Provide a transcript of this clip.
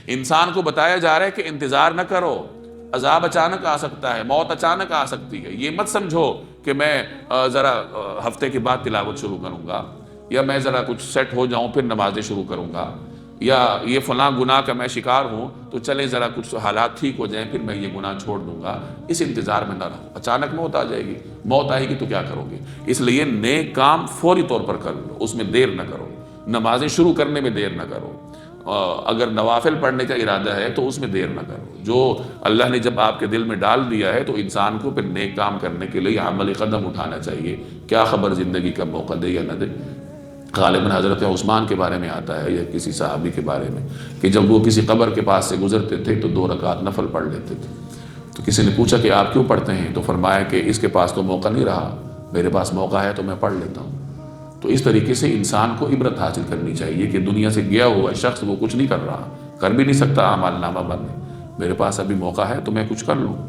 انسان کو بتایا جا رہا ہے کہ انتظار نہ کرو، عذاب اچانک آ سکتا ہے، موت اچانک آ سکتی ہے۔ یہ مت سمجھو کہ میں ذرا ہفتے کے بعد تلاوت شروع کروں گا، یا میں ذرا کچھ سیٹ ہو جاؤں پھر نمازیں شروع کروں گا، یا یہ فلاں گناہ کا میں شکار ہوں تو چلے ذرا کچھ حالات ٹھیک ہو جائیں پھر میں یہ گناہ چھوڑ دوں گا۔ اس انتظار میں نہ رہو، اچانک موت آ جائے گی، موت آئے گی تو کیا کرو گے؟ اس لیے نیک کام فوری طور پر کر لو، اس میں دیر نہ کرو، نمازیں شروع کرنے میں دیر نہ کرو، اگر نوافل پڑھنے کا ارادہ ہے تو اس میں دیر نہ کرو۔ جو اللہ نے جب آپ کے دل میں ڈال دیا ہے تو انسان کو پھر نیک کام کرنے کے لیے عملی قدم اٹھانا چاہیے۔ کیا خبر زندگی کا موقع دے یا نہ دے۔ غالباً حضرت عثمان کے بارے میں آتا ہے یا کسی صحابی کے بارے میں کہ جب وہ کسی قبر کے پاس سے گزرتے تھے تو 2 رکعت نفل پڑھ لیتے تھے۔ تو کسی نے پوچھا کہ آپ کیوں پڑھتے ہیں؟ تو فرمایا کہ اس کے پاس تو موقع نہیں رہا، میرے پاس موقع ہے تو میں پڑھ لیتا ہوں۔ تو اس طریقے سے انسان کو عبرت حاصل کرنی چاہیے کہ دنیا سے گیا ہوا شخص وہ کچھ نہیں کر رہا، کر بھی نہیں سکتا اعمال نامہ بند، میرے پاس ابھی موقع ہے تو میں کچھ کر لوں۔